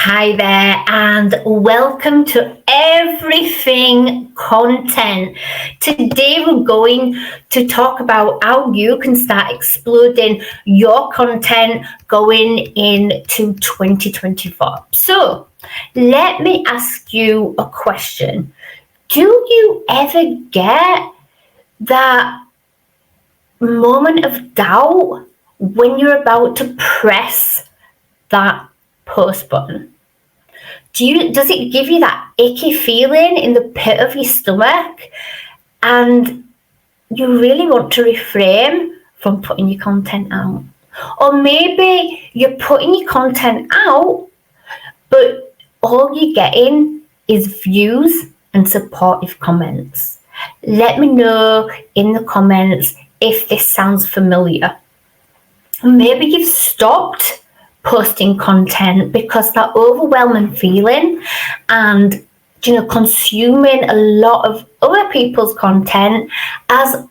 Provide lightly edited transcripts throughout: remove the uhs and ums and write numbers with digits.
Hi there, and welcome to Everything Content. Today we're going to talk about how you can start exploding your content going into 2024. So, let me ask you a question. Do you ever get that moment of doubt when you're about to press that post button? Does it give you that icky feeling in the pit of your stomach and you really want to refrain from putting your content out? Or maybe you're putting your content out, but all you're getting is views and supportive comments. Let me know in the comments if this sounds familiar. Maybe you've stopped posting content because that overwhelming feeling and consuming a lot of other people's content as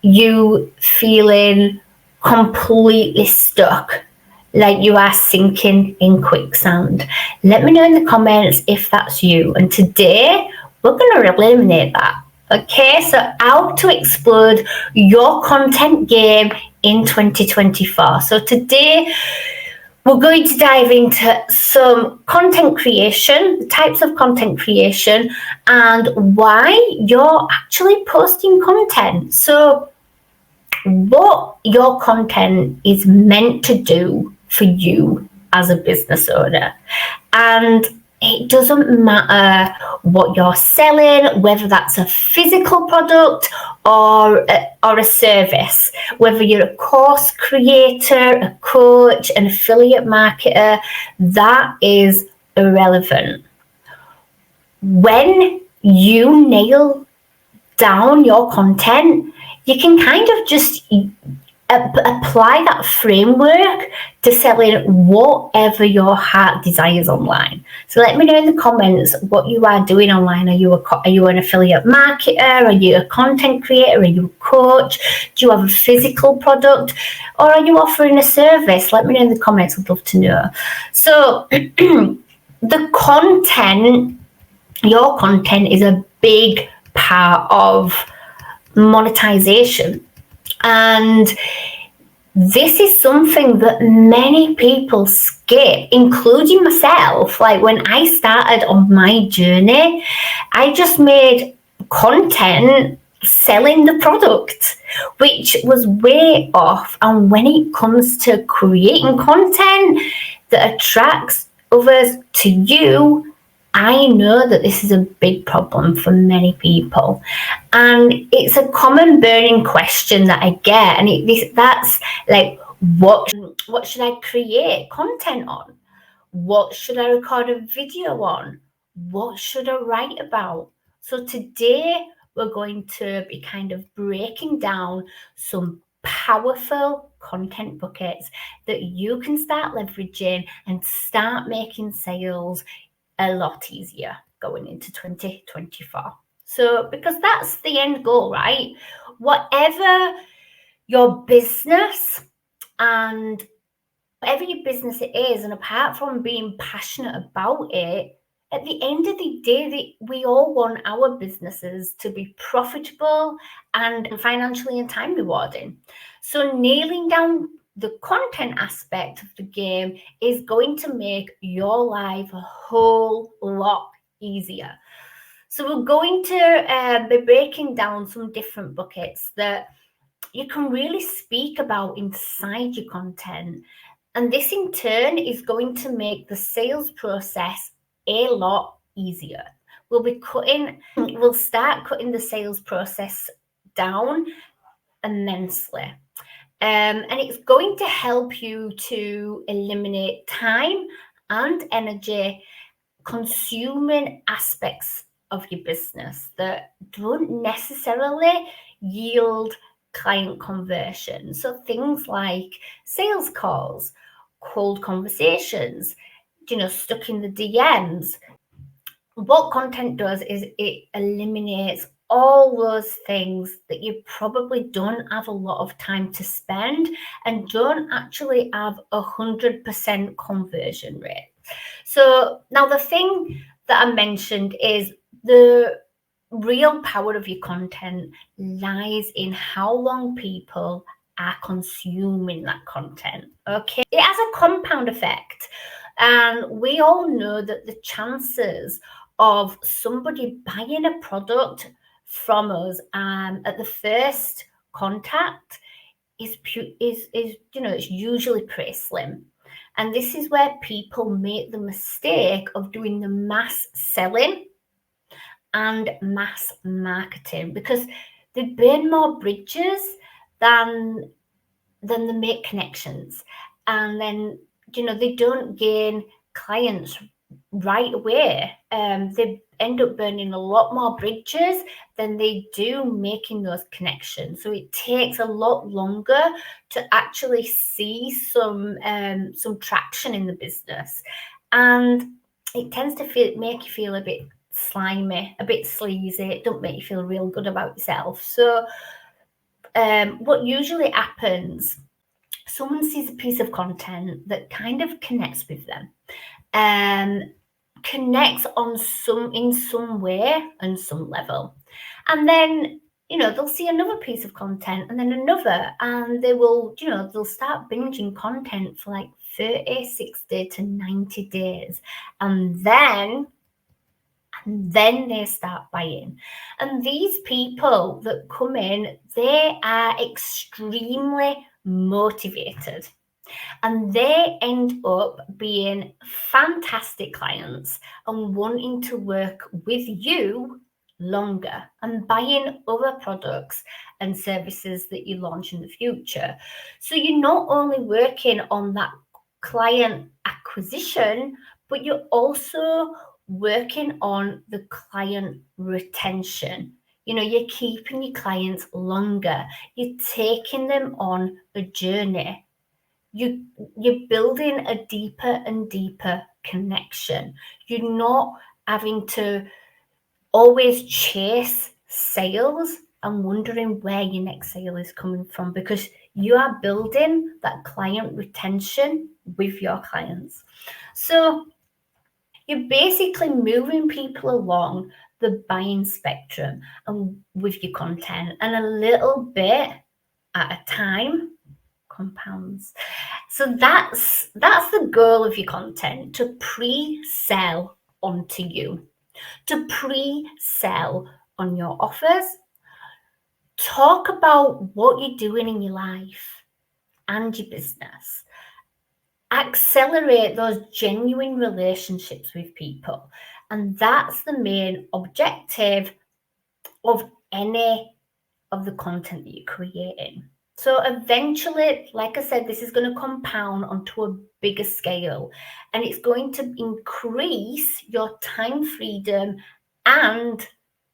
you feeling completely stuck, like you are sinking in quicksand. Let me know in the comments if that's you, and today we're going to eliminate that. Okay, so how to explode your content game in 2024. So today we're going to dive into some content creation, the types of content creation, and why you're actually posting content. So what your content is meant to do for you as a business owner. And it doesn't matter what you're selling, whether that's a physical product or a service, whether you're a course creator, a coach, an affiliate marketer, that is irrelevant. When you nail down your content, you can kind of just apply that framework to selling whatever your heart desires online. So let me know in the comments what you are doing online. Are you an affiliate marketer? Are you a content creator? Are you a coach? Do you have a physical product? Or are you offering a service? Let me know in the comments. I'd love to know. So the content, your content is a big part of monetization. And this is something that many people skip, including myself. Like when I started on my journey, I just made content selling the product, which was way off. And when it comes to creating content that attracts others to you, I know that this is a big problem for many people, and it's a common burning question that I get, and that's like, what should I create content on? What should I record a video on? What should I write about? So today we're going to be kind of breaking down some powerful content buckets that you can start leveraging and start making sales a lot easier going into 2024. So, because that's the end goal, right? Whatever your business and whatever your business it is, and apart from being passionate about it, at the end of the day, we all want our businesses to be profitable and financially and time rewarding. So nailing down the content aspect of the game is going to make your life a whole lot easier. So we're going to be breaking down some different buckets that you can really speak about inside your content. And this in turn is going to make the sales process a lot easier. We'll start cutting the sales process down immensely. And it's going to help you to eliminate time and energy consuming aspects of your business that don't necessarily yield client conversion. So things like sales calls, cold conversations, stuck in the DMs. What content does is it eliminates all those things that you probably don't have a lot of time to spend and don't actually have 100% conversion rate. So now the thing that I mentioned is the real power of your content lies in how long people are consuming that content. Okay, it has a compound effect, and we all know that the chances of somebody buying a product from us at the first contact is it's usually pretty slim. And this is where people make the mistake of doing the mass selling and mass marketing, because they burn more bridges than they make connections. And then they don't gain clients right away. They end up burning a lot more bridges than they do making those connections. So it takes a lot longer to actually see some traction in the business, and it tends to make you feel a bit slimy, a bit sleazy. It don't make you feel real good about yourself. So what usually happens, someone sees a piece of content that kind of connects with them, connects in some way and some level, and then they'll see another piece of content and then another, and they'll start binging content for like 30, 60 to 90 days, and then they start buying. And these people that come in, they are extremely motivated, and they end up being fantastic clients and wanting to work with you longer and buying other products and services that you launch in the future. So you're not only working on that client acquisition, but you're also working on the client retention. You're keeping your clients longer. You're taking them on a journey. You're building a deeper and deeper connection. You're not having to always chase sales and wondering where your next sale is coming from, because you are building that client retention with your clients. So you're basically moving people along the buying spectrum and with your content, and a little bit at a time compounds. So that's the goal of your content, to pre-sell onto you, to pre-sell on your offers. Talk about what you're doing in your life and your business. Accelerate those genuine relationships with people. And that's the main objective of any of the content that you're creating. So eventually, like I said, this is going to compound onto a bigger scale, and it's going to increase your time freedom and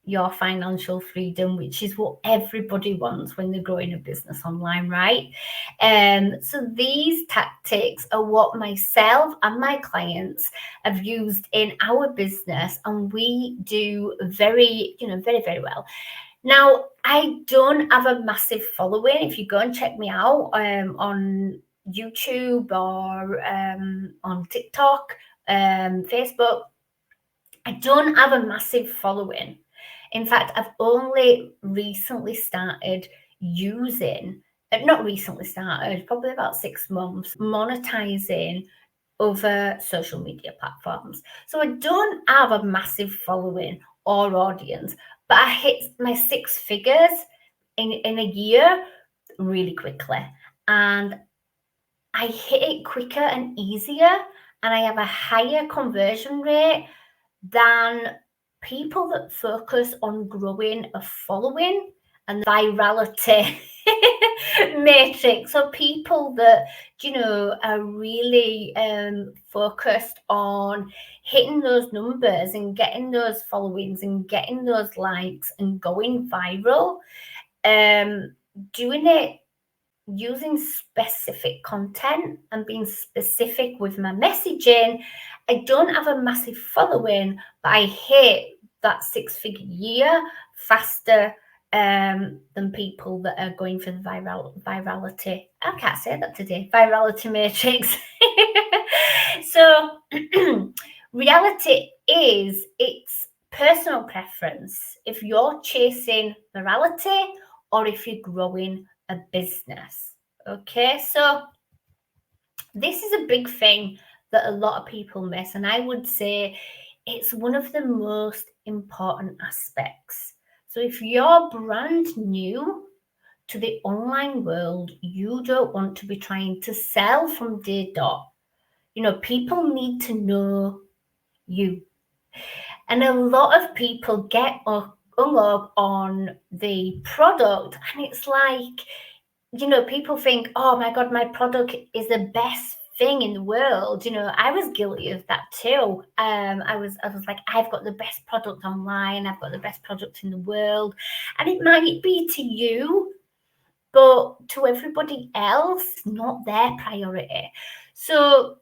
your financial freedom, which is what everybody wants when they're growing a business online, right? So these tactics are what myself and my clients have used in our business, and we do very, very, very well. Now, I don't have a massive following. If you go and check me out on YouTube or on TikTok, Facebook, I don't have a massive following. In fact, I've only recently started using, not recently started, probably about 6 months, monetizing other social media platforms. So I don't have a massive following or audience, but I hit my 6 figures in a year really quickly. And I hit it quicker and easier, and I have a higher conversion rate than people that focus on growing a following and virality matrix. So people that are really focused on hitting those numbers and getting those followings and getting those likes and going viral, doing it using specific content and being specific with my messaging. I don't have a massive following, but I hit that 6-figure year faster than people that are going for the virality. I can't say that today. Virality matrix. So reality is, it's personal preference if you're chasing virality or if you're growing a business. Okay, so this is a big thing that a lot of people miss, and I would say it's one of the most important aspects. So if you're brand new to the online world, you don't want to be trying to sell from day dot. People need to know you. And a lot of people get hung up on the product, and it's like, people think, oh my God, my product is the best thing in the world. I was guilty of that too. I was like, I've got the best product online, I've got the best product in the world. And it might be to you, but to everybody else, not their priority. So,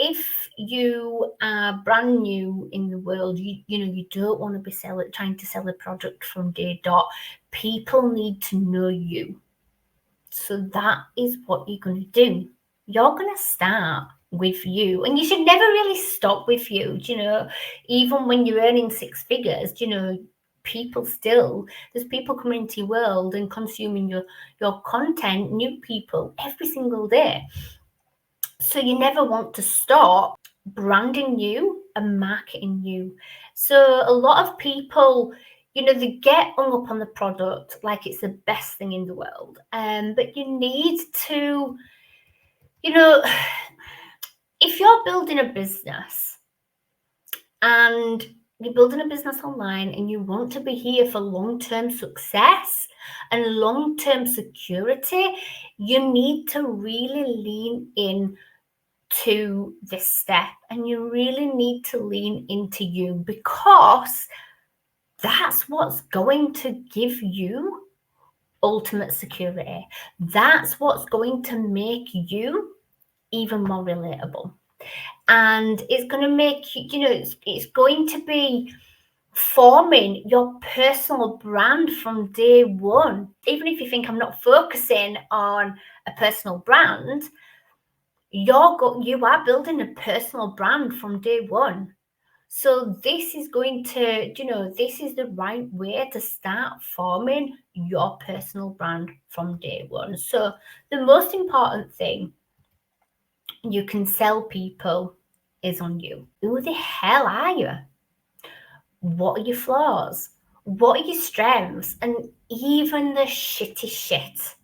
if you are brand new in the world, you don't want to be trying to sell a product from day dot. People need to know you. So that is what you're going to do. You're going to start with you, and you should never really stop with you. Even when you're earning six figures, there's people coming into your world and consuming your content, new people every single day. So you never want to stop branding you and marketing you. So a lot of people, they get hung up on the product like it's the best thing in the world. But you need to, if you're building a business and you're building a business online and you want to be here for long-term success and long-term security, you need to really lean in to this step, and you really need to lean into you, because that's what's going to give you ultimate security. That's what's going to make you even more relatable. And it's going to make you, it's going to be forming your personal brand from day one. Even if you think I'm not focusing on a personal brand, you are building a personal brand from day one. So this is going to, this is the right way to start forming your personal brand from day one. So the most important thing you can sell people is on you. Who the hell are you? What are your flaws? What are your strengths? And even the shitty shit.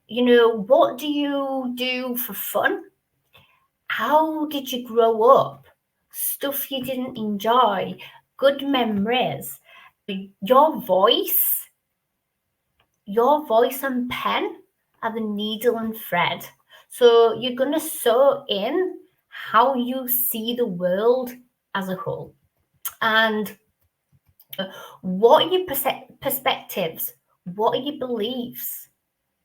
What do you do for fun? How did you grow up? Stuff you didn't enjoy, good memories. Your voice and pen are the needle and thread. So you're going to sew in how you see the world as a whole. And what are your perspectives? What are your beliefs?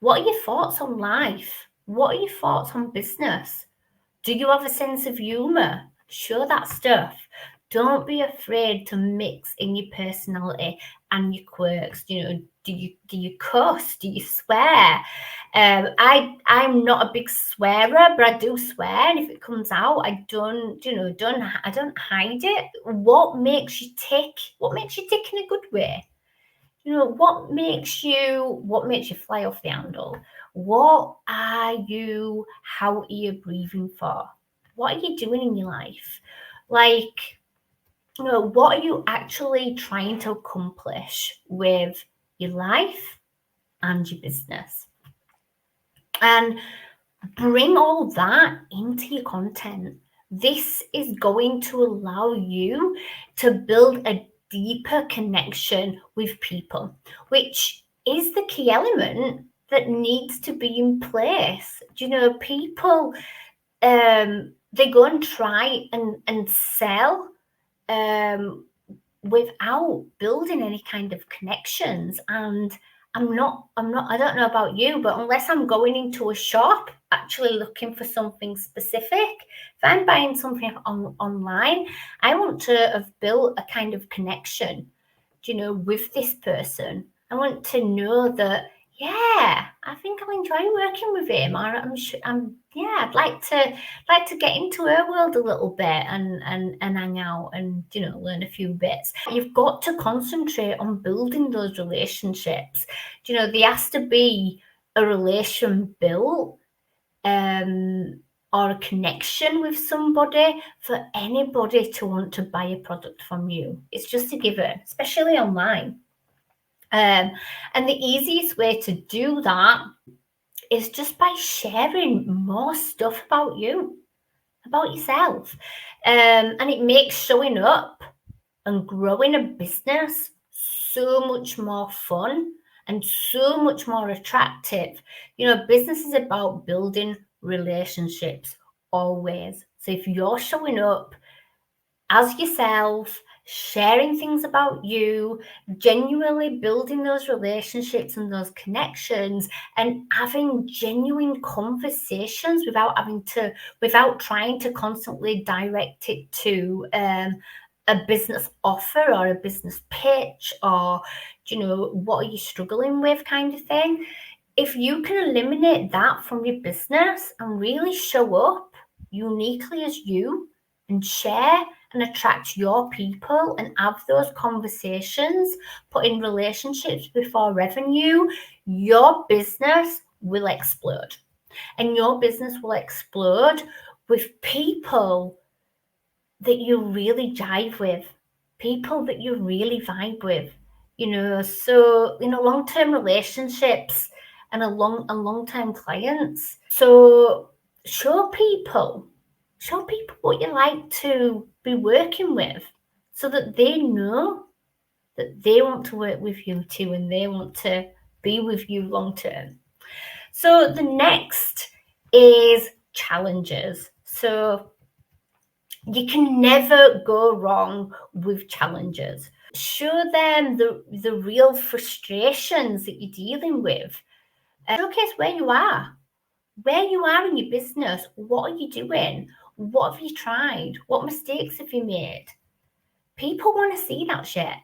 What are your thoughts on life? What are your thoughts on business? Do you have a sense of humor? Show that stuff. Don't be afraid to mix in your personality and your quirks. Do you cuss? Do you swear? I'm not a big swearer, but I do swear, and if it comes out, I don't hide it. What makes you tick? What makes you tick in a good way? What makes you fly off the handle? What are you, how are you breathing for? What are you doing in your life? Like, what are you actually trying to accomplish with your life and your business? And bring all that into your content. This is going to allow you to build a deeper connection with people, which is the key element that needs to be in place. People, they go and try and sell without building any kind of connections. And I don't know about you, but unless I'm going into a shop actually looking for something specific, if I'm buying something online, I want to have built a kind of connection, with this person. I want to know that yeah, I think I'll enjoy working with him. Yeah, I'd like to get into her world a little bit and hang out and learn a few bits. You've got to concentrate on building those relationships. There has to be a relation built, or a connection with somebody for anybody to want to buy a product from you. It's just a given, especially online. And the easiest way to do that is just by sharing more stuff about you, about yourself. And it makes showing up and growing a business so much more fun and so much more attractive. Business is about building relationships always. So if you're showing up as yourself, sharing things about you, genuinely building those relationships and those connections, and having genuine conversations without trying to constantly direct it to a business offer or a business pitch, or what are you struggling with, kind of thing. If you can eliminate that from your business and really show up uniquely as you and share and attract your people and have those conversations, put in relationships before revenue, your business will explode. And your business will explode with people that you really jive with, people that you really vibe with. So long-term relationships and a long-term clients. So show people what you like to be working with, so that they know that they want to work with you too, and they want to be with you long term. So the next is challenges. So you can never go wrong with challenges. Show them the real frustrations that you're dealing with. Showcase where you are in your business. What are you doing? What have you tried? What mistakes have you made? People want to see that shit.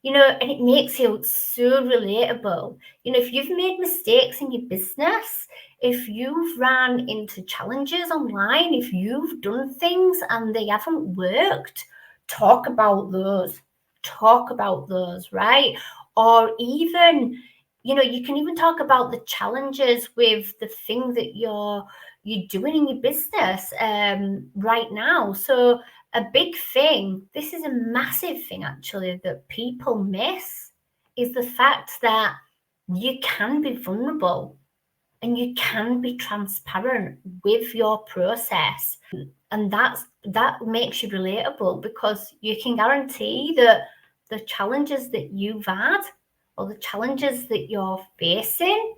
And it makes you so relatable. If you've made mistakes in your business, if you've ran into challenges online, if you've done things and they haven't worked, talk about those. Talk about those, right? Or even, you can even talk about the challenges with the thing that you're doing in your business right now. So a big thing, this is a massive thing actually, that people miss, is the fact that you can be vulnerable and you can be transparent with your process. And that makes you relatable, because you can guarantee that the challenges that you've had or the challenges that you're facing,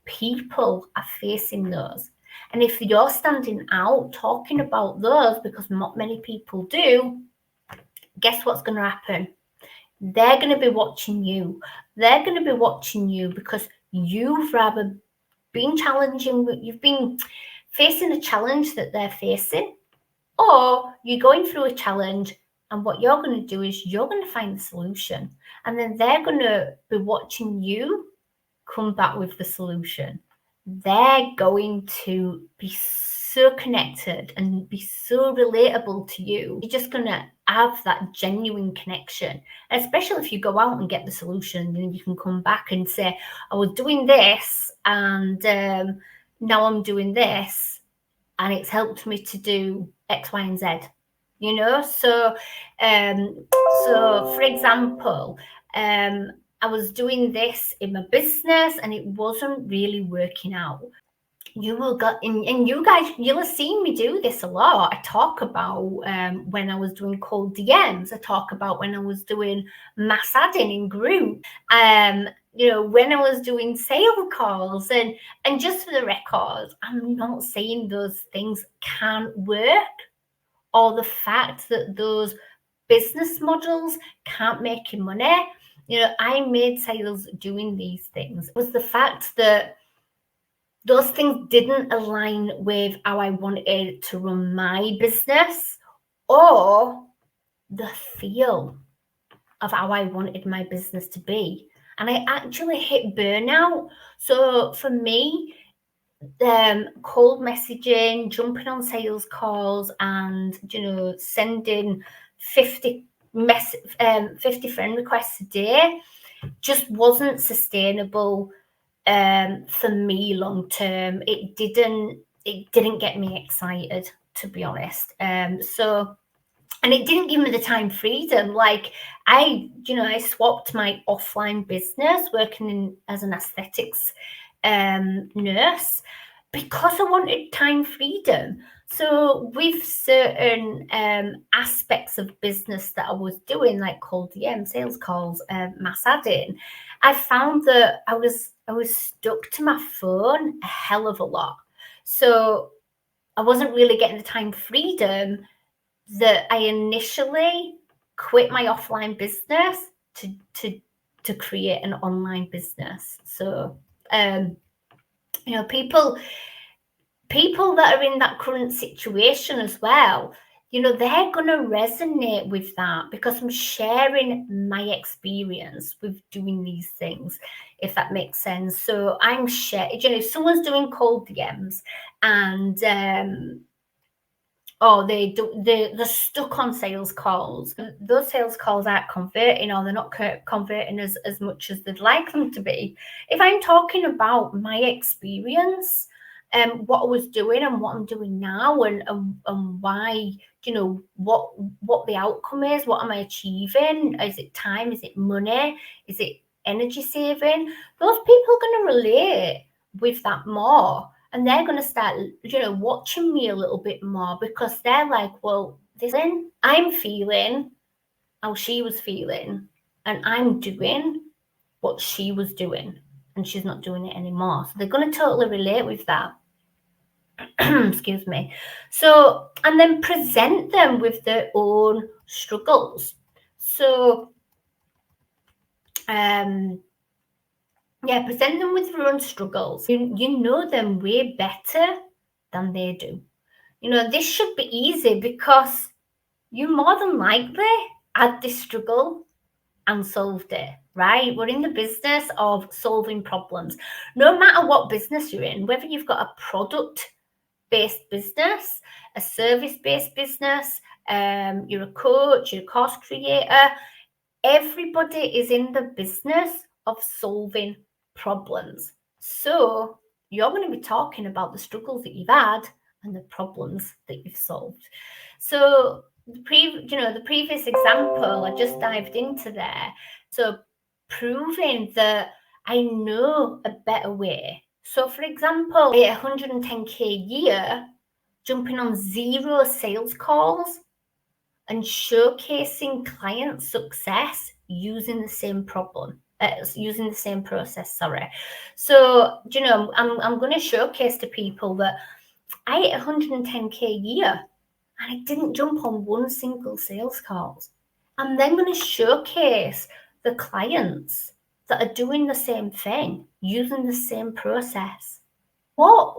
people are facing those. And if you're standing out talking about those, because not many people do, guess what's going to happen? They're going to be watching you. They're going to be watching you because you've rather been challenging, you've been facing a challenge that they're facing, or you're going through a challenge, and what you're going to do is you're going to find the solution. And then they're going to be watching you come back with the solution. They're going to be so connected and be so relatable to you. You're just going to have that genuine connection, especially if you go out and get the solution, and you can come back and say, I was doing this and now I'm doing this, and it's helped me to do X, Y, and Z. So for example, I was doing this in my business and it wasn't really working out. You will get and you guys, you'll have seen me do this a lot. I talk about when I was doing cold DMs. I talk about when I was doing mass adding in group. When I was doing sale calls, and just for the record, I'm not saying those things can't work, or the fact that those business models can't make you money. I made sales doing these things. It was the fact that those things didn't align with how I wanted to run my business, or the feel of how I wanted my business to be. and I actually hit burnout. So for me, cold messaging, jumping on sales calls, and sending 50 friend requests a day just wasn't sustainable for me long term. It didn't get me excited, to be honest. And it didn't give me the time freedom. Like I swapped my offline business working as an aesthetics nurse because I wanted time freedom. So with certain aspects of business that I was doing, like cold DM, sales calls, mass adding, I found that I was stuck to my phone a hell of a lot. So I wasn't really getting the time freedom that I initially quit my offline business to create an online business. So people that are in that current situation as well, they're going to resonate with that because I'm sharing my experience with doing these things, if that makes sense. So I'm sharing, if someone's doing cold DMs and they're stuck on sales calls. Those sales calls aren't converting, or they're not converting as much as they'd like them to be. If I'm talking about my experience, what I was doing and what I'm doing now, and why, what the outcome is, what am I achieving? Is it time? Is it money? Is it energy saving? Those people are going to relate with that more. And they're going to start, watching me a little bit more because they're like, well, I'm feeling how she was feeling, and I'm doing what she was doing, and she's not doing it anymore. So they're going to totally relate with that. Excuse me. So, and then present them with their own struggles. So, present them with their own struggles. You know them way better than they do. This should be easy because you more than likely had this struggle and solved it, right? We're in the business of solving problems. No matter what business you're in, whether you've got a product-based business, a service-based business, you're a coach, you're a course creator, everybody is in the business of solving problems. So you're going to be talking about the struggles that you've had and the problems that you've solved. So the previous example I just dived into there. So proving that I know a better way. So for example, at 110k a year, jumping on 0 sales calls and showcasing client success using the same using the same process. So I'm going to showcase to people that I hit 110k a year and I didn't jump on one single sales call. I'm then going to showcase the clients that are doing the same thing using the same process. What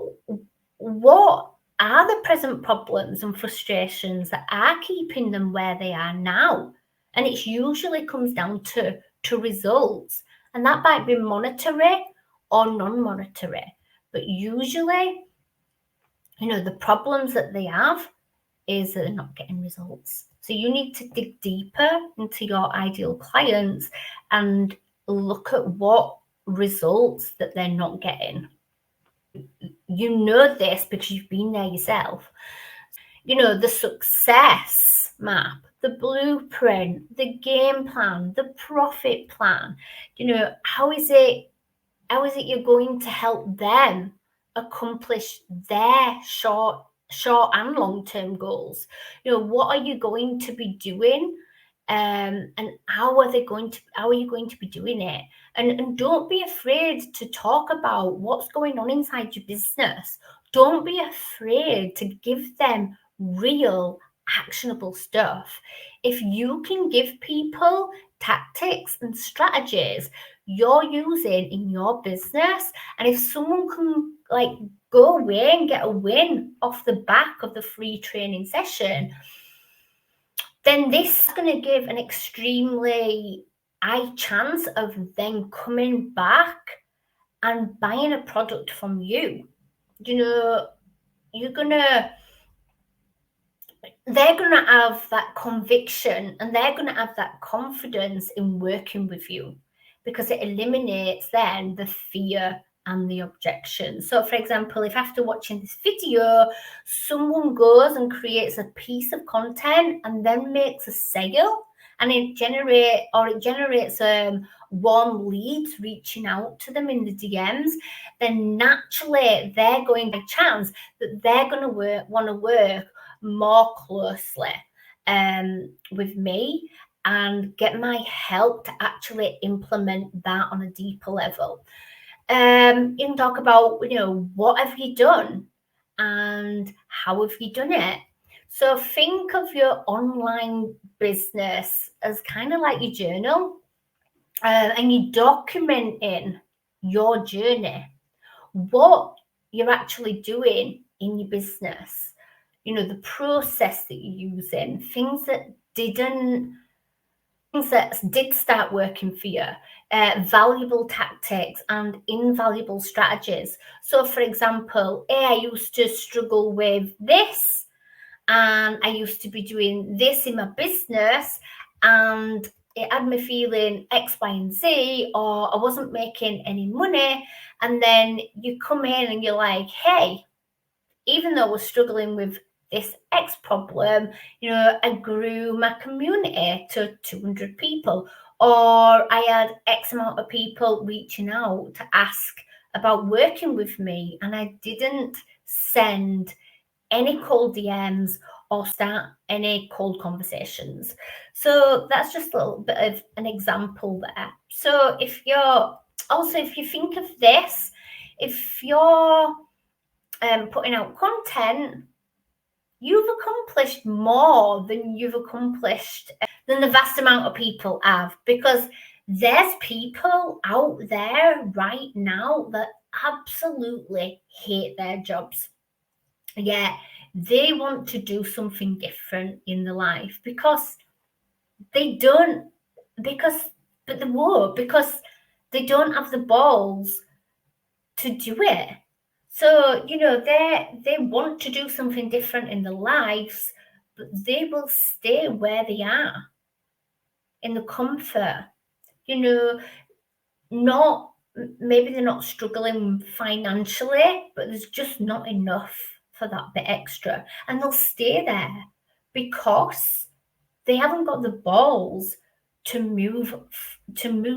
are the present problems and frustrations that are keeping them where they are now? And it usually comes down to results, and that might be monetary or non-monetary, but usually the problems that they have is that they're not getting results. So you need to dig deeper into your ideal clients and look at what results that they're not getting. You know this because you've been there yourself. The success map, the blueprint, the game plan, the profit plan. How is it you're going to help them accomplish their short and long-term goals? What are you going to be doing? And how are you going to be doing it? And don't be afraid to talk about what's going on inside your business. Don't be afraid to give them real actionable stuff. If you can give people tactics and strategies you're using in your business, and if someone can go away and get a win off the back of the free training session, then this is going to give an extremely high chance of them coming back and buying a product from you. You're gonna they're going to have that conviction and they're going to have that confidence in working with you, because it eliminates then the fear and the objection. So for example, if after watching this video someone goes and creates a piece of content and then makes a sale, and it generates warm leads reaching out to them in the DMs, then naturally they're going to chance that they're going to want to work more closely with me and get my help to actually implement that on a deeper level. You can talk about, what have you done and how have you done it? So think of your online business as kind of like your journal, and you're documenting your journey, what you're actually doing in your business, the process that you're using, things that did start working for you, valuable tactics and invaluable strategies. So for example, I used to struggle with this, and I used to be doing this in my business, and it had me feeling X, Y, and Z, or I wasn't making any money. And then you come in and you're like, hey, even though we're struggling with this X problem, I grew my community to 200 people, or I had X amount of people reaching out to ask about working with me, and I didn't send any cold DMs or start any cold conversations. So that's just a little bit of an example there. So if you think of this, if you're putting out content, you've accomplished more than than the vast amount of people have, because there's people out there right now that absolutely hate their jobs. Yeah, they want to do something different in their life because they don't, but they won't, because they don't have the balls to do it. So, they want to do something different in their lives, but they will stay where they are in the comfort. Not maybe they're not struggling financially, but there's just not enough for that bit extra. And they'll stay there because they haven't got the balls to move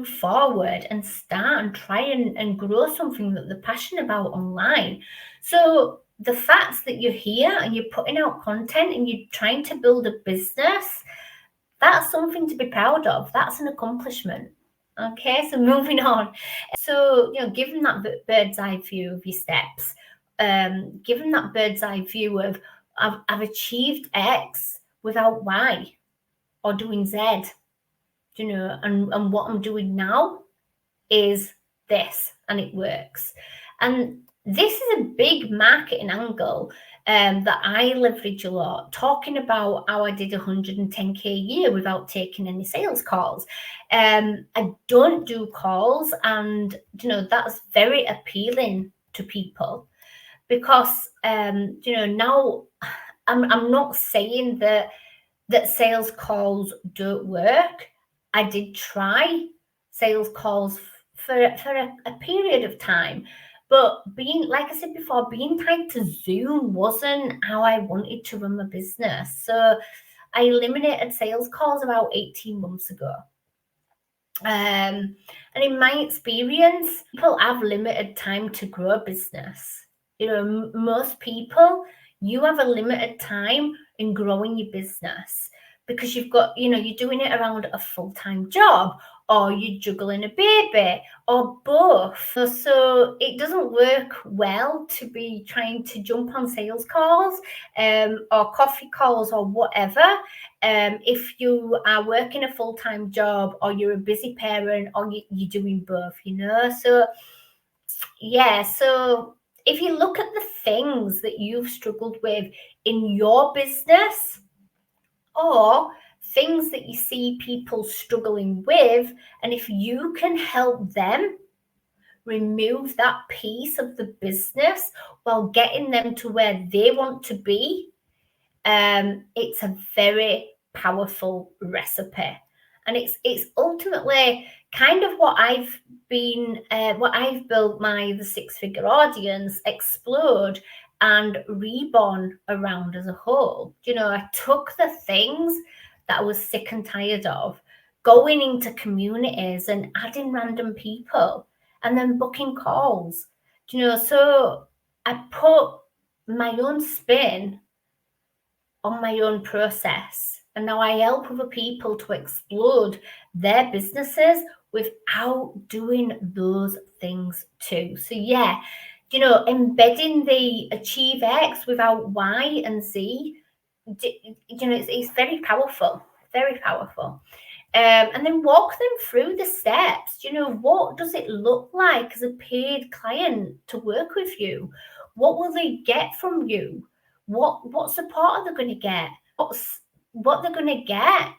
forward and start and try and grow something that they're passionate about online. So the fact that you're here and you're putting out content and you're trying to build a business, that's something to be proud of. That's an accomplishment. Okay, so moving on. So, given that bird's eye view of your steps, given that bird's eye view of I've achieved X without Y or doing Z, and what I'm doing now is this, and it works. And this is a big marketing angle that I leverage a lot, talking about how I did 110K a year without taking any sales calls. I don't do calls, and that's very appealing to people, because now I'm not saying that sales calls don't work. I did try sales calls for a period of time, but like I said before, being tied to Zoom wasn't how I wanted to run my business. So I eliminated sales calls about 18 months ago. And in my experience, people have limited time to grow a business. Most people, you have a limited time in growing your business, because you've got, you're doing it around a full-time job, or you're juggling a baby, or both. So it doesn't work well to be trying to jump on sales calls or coffee calls or whatever, if you are working a full-time job, or you're a busy parent, or you're doing both, So yeah, so if you look at the things that you've struggled with in your business, or things that you see people struggling with, and if you can help them remove that piece of the business while getting them to where they want to be, it's a very powerful recipe. And it's ultimately kind of what I've built my The Six Figure Audience Explode and Reborn around as a whole. I took the things that I was sick and tired of, going into communities and adding random people and then booking calls. So I put my own spin on my own process. And now I help other people to explode their businesses without doing those things too. So yeah, embedding the Achieve X without Y and Z, it's very powerful, very powerful. And then walk them through the steps. What does it look like as a paid client to work with you? What will they get from you? What support are they going to get? What they're going to get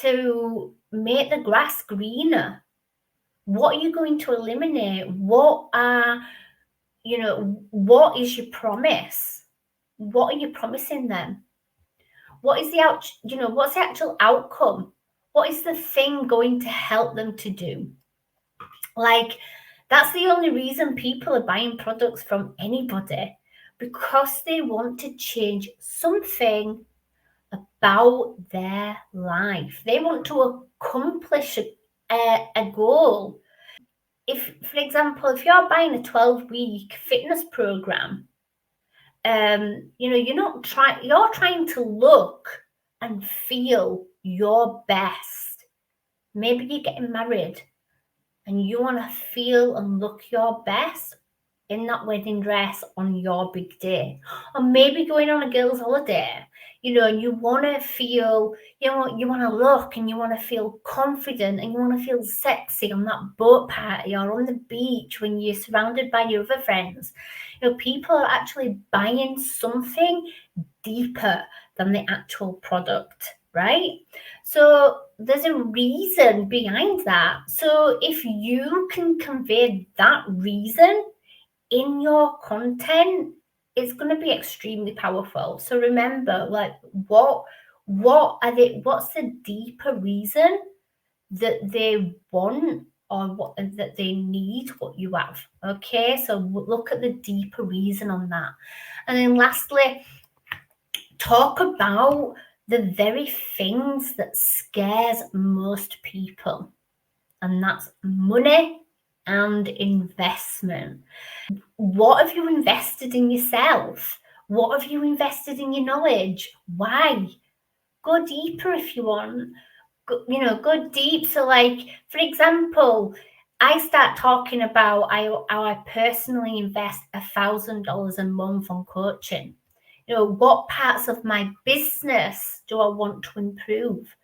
to make the grass greener? What are you going to eliminate? What is your promise? What are you promising them? What is what's the actual outcome? What is the thing going to help them to do? Like, that's the only reason people are buying products from anybody, because they want to change something about their life. They want to accomplish a goal. For example, if you're buying a 12-week fitness program, you're trying to look and feel your best. Maybe you're getting married and you want to feel and look your best in that wedding dress on your big day. Or maybe going on a girls' holiday, and you want to feel, you want to look and you want to feel confident and you want to feel sexy on that boat party or on the beach when you're surrounded by your other friends. People are actually buying something deeper than the actual product, right? So there's a reason behind that. So if you can convey that reason in your content, it's going to be extremely powerful. So remember, what's the deeper reason that they want or that they need what you have? Okay, so look at the deeper reason on that. And then lastly, talk about the very things that scares most people, and that's money and investment. What have you invested in yourself? What have you invested in your knowledge? Why? Go deeper if you want. Go deep. So, for example, I start talking about how I personally invest $1,000 a month on coaching. What parts of my business do I want to improve?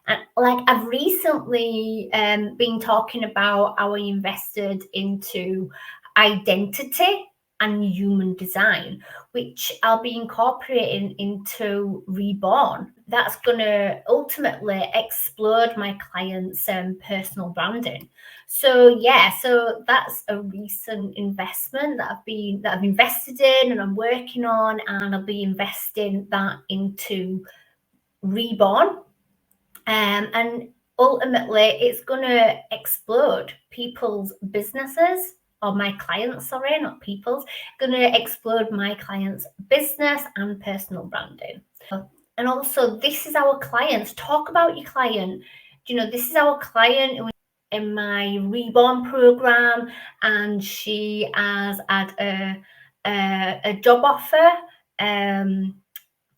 And I've recently been talking about how I invested into identity and human design, which I'll be incorporating into Reborn. That's going to ultimately explode my clients' personal branding. So that's a recent investment that I've invested in and I'm working on, and I'll be investing that into Reborn. And ultimately, it's going to explode people's businesses, or my clients, sorry, not people's, going to explode my clients' business and personal branding. And also, this is our clients. Talk about your client. This is our client in my Reborn program, and she has had a job offer to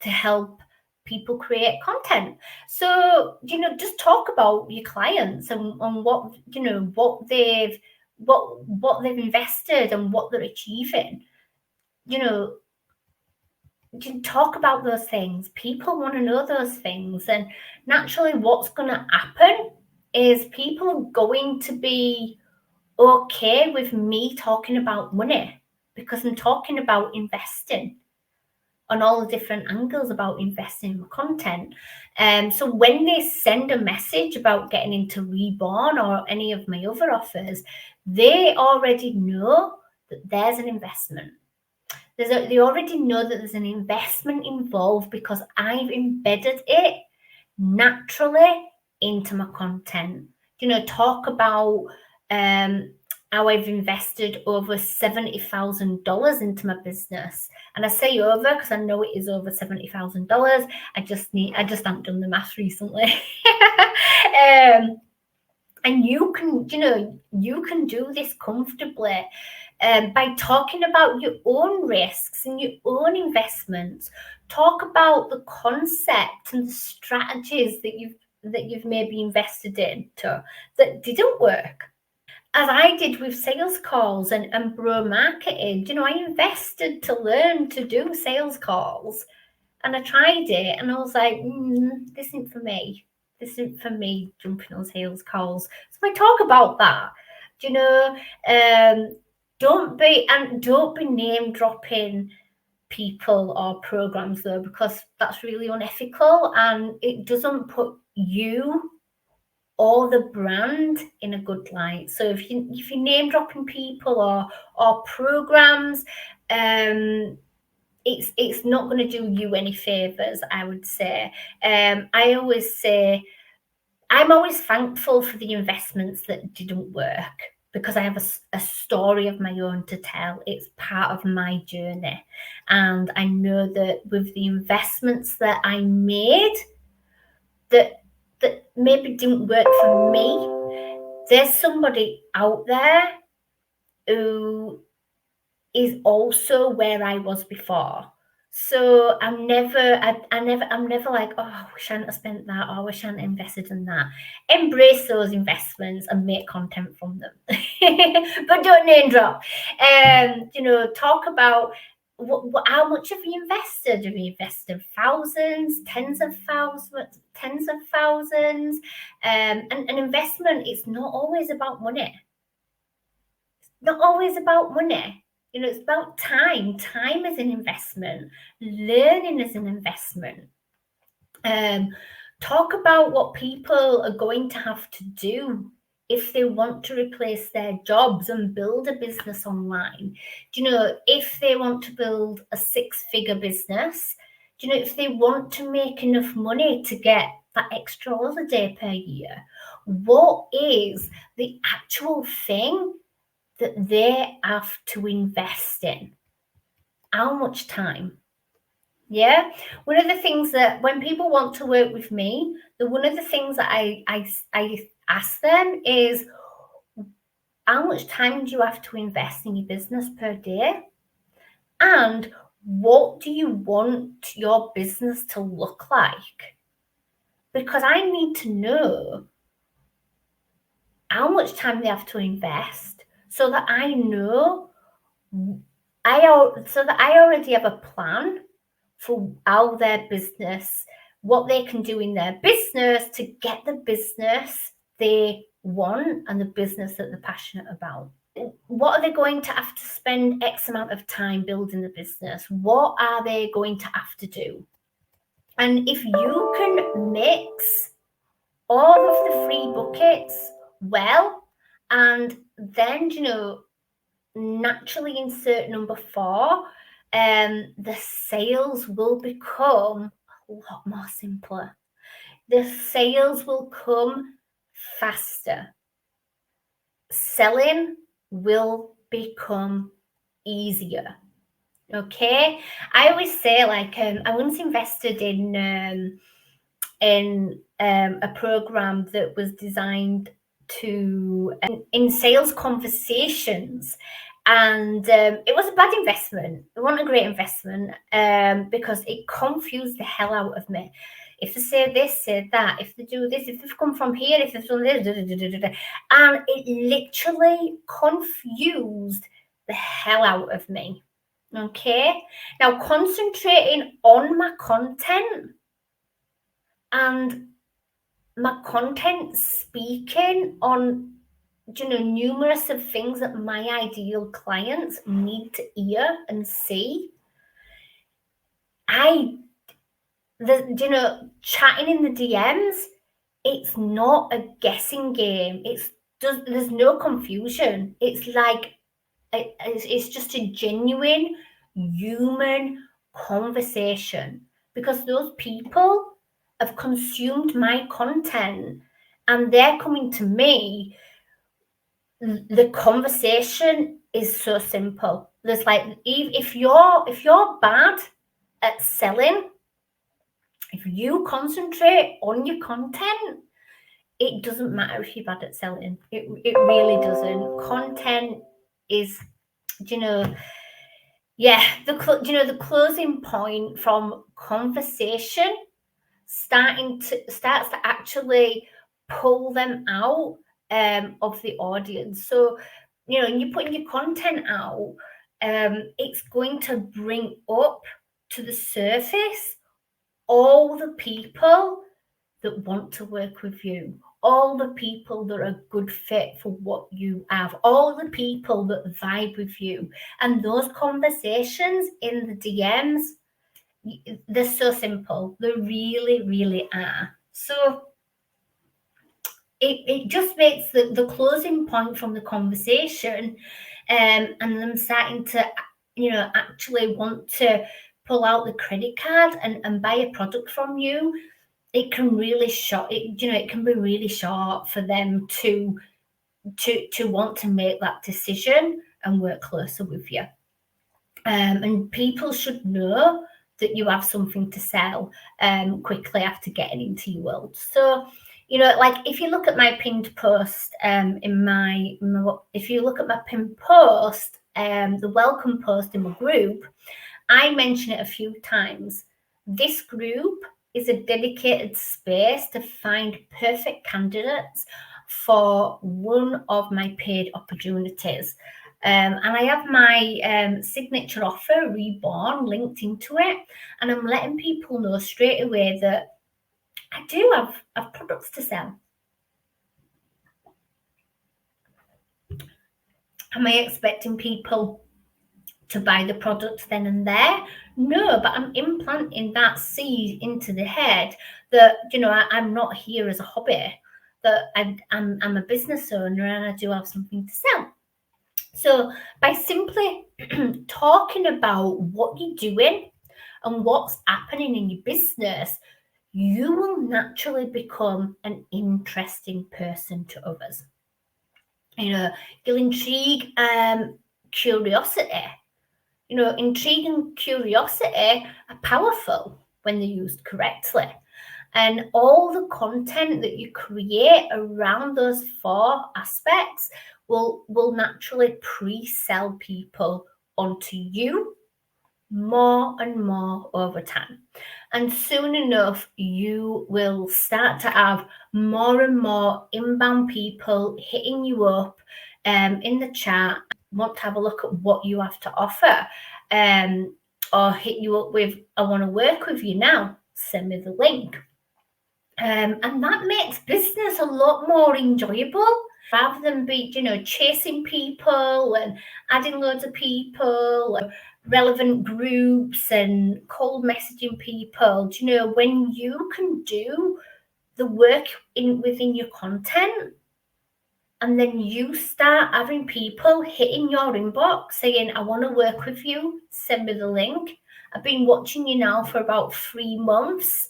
help people create content. So just talk about your clients and what they've invested and what they're achieving. You can talk about those things. People want to know those things, and naturally what's going to happen is people are going to be okay with me talking about money, because I'm talking about investing. on all the different angles about investing in my content. So when they send a message about getting into Reborn or any of my other offers, they already know that there's an investment. They already know that there's an investment involved because I've embedded it naturally into my content. Talk about how I've invested over $70,000 into my business. And I say over because I know it is over $70,000. I just haven't done the math recently. And you can do this comfortably by talking about your own risks and your own investments. Talk about the concept and the strategies that you've maybe invested into that didn't work. As I did with sales calls and bro marketing, I invested to learn to do sales calls, and I tried it and I was like, this isn't for me. This isn't for me, jumping on sales calls. So I talk about that. Don't be name dropping people or programs though, because that's really unethical and it doesn't put you or the brand in a good light. So if you name dropping people or programs, it's not going to do you any favors, I would say. I always say I'm always thankful for the investments that didn't work, because I have a story of my own to tell. It's part of my journey. And I know that with the investments that I made that maybe didn't work for me, there's somebody out there who is also where I was before. So I'm never like, oh, I wish I hadn't spent that, or I wish I hadn't invested in that. Embrace those investments and make content from them. But don't name drop. Talk about how much have you invested? Have you invested thousands, tens of thousands? And an investment is not always about money. It's not always about money. It's about time. Time is an investment. Learning is an investment. Talk about what people are going to have to do if they want to replace their jobs and build a business online. If they want to build a 6-figure business, if they want to make enough money to get that extra holiday per year, what is the actual thing that they have to invest in? How much time? Yeah. One of the things that when people want to work with me, one of the things that I ask them is, how much time do you have to invest in your business per day? And what do you want your business to look like? Because I need to know how much time they have to invest so that I know I already have a plan for how their business, what they can do in their business to get the business they want and the business that they're passionate about. What are they going to have to spend X amount of time building the business? What are they going to have to do? And if you can mix all of the 3 buckets well, and then, naturally insert number 4, the sales will become a lot more simpler. The sales will come faster. Selling will become easier. Okay, I always say, like, I once invested in a program that was designed to in sales conversations, and it was a bad investment. It wasn't a great investment because it confused the hell out of me. If they say this, say that. If they do this, if they've come from here, if they've done this, and it literally confused the hell out of me. Okay, now concentrating on my content and my content speaking on, numerous of things that my ideal clients need to hear and see, chatting in the DMs, it's not a guessing game. There's no confusion. It's like it's just a genuine human conversation, because those people have consumed my content and they're coming to me. The conversation is so simple. There's like, if you're bad at selling, if you concentrate on your content, it doesn't matter if you're bad at selling. It really doesn't. Content is, the closing point from conversation starts to actually pull them out of the audience. So, when you're putting your content out, it's going to bring up to the surface all the people that want to work with you, all the people that are a good fit for what you have, all the people that vibe with you. And those conversations in the DMs, they're so simple. They really, really are. So it just makes the closing point from the conversation, and them starting to, actually want to pull out the credit card and buy a product from you. It can really it can be really short for them to want to make that decision and work closer with you. And people should know that you have something to sell quickly after getting into your world. So, like if you look at my pinned post if you look at my pinned post, the welcome post in my group, I mention it a few times. This group is a dedicated space to find perfect candidates for one of my paid opportunities. And I have my signature offer, Reborn, linked into it. And I'm letting people know straight away that I do have products to sell. Am I expecting people to buy the product then and there? No, but I'm implanting that seed into the head that, I'm not here as a hobby, that I'm a business owner and I do have something to sell. So by simply talking about what you're doing and what's happening in your business, you will naturally become an interesting person to others. You'll intrigue curiosity. Intrigue and curiosity are powerful when they're used correctly. And all the content that you create around those 4 aspects will naturally pre-sell people onto you more and more over time. And soon enough, you will start to have more and more inbound people hitting you up in the chat, want to have a look at what you have to offer, or hit you up with, I want to work with you now, send me the link. And that makes business a lot more enjoyable, rather than be, chasing people and adding loads of people, relevant groups and cold messaging people. When you can do the work within your content, and then you start having people hitting your inbox saying, I want to work with you, send me the link. I've been watching you now for about 3 months.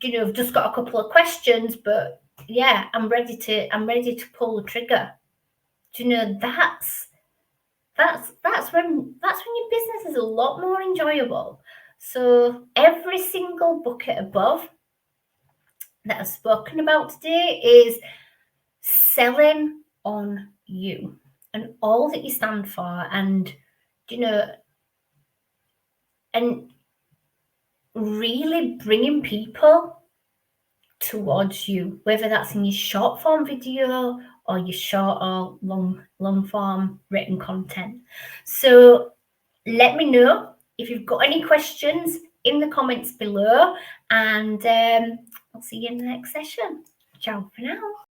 I've just got a couple of questions, but yeah, I'm ready to pull the trigger. That's when your business is a lot more enjoyable. So every single bucket above that I've spoken about today is selling on you and all that you stand for, and and really bringing people towards you, whether that's in your short form video or your short or long form written content. So let me know if you've got any questions in the comments below, and I'll see you in the next session. Ciao for now.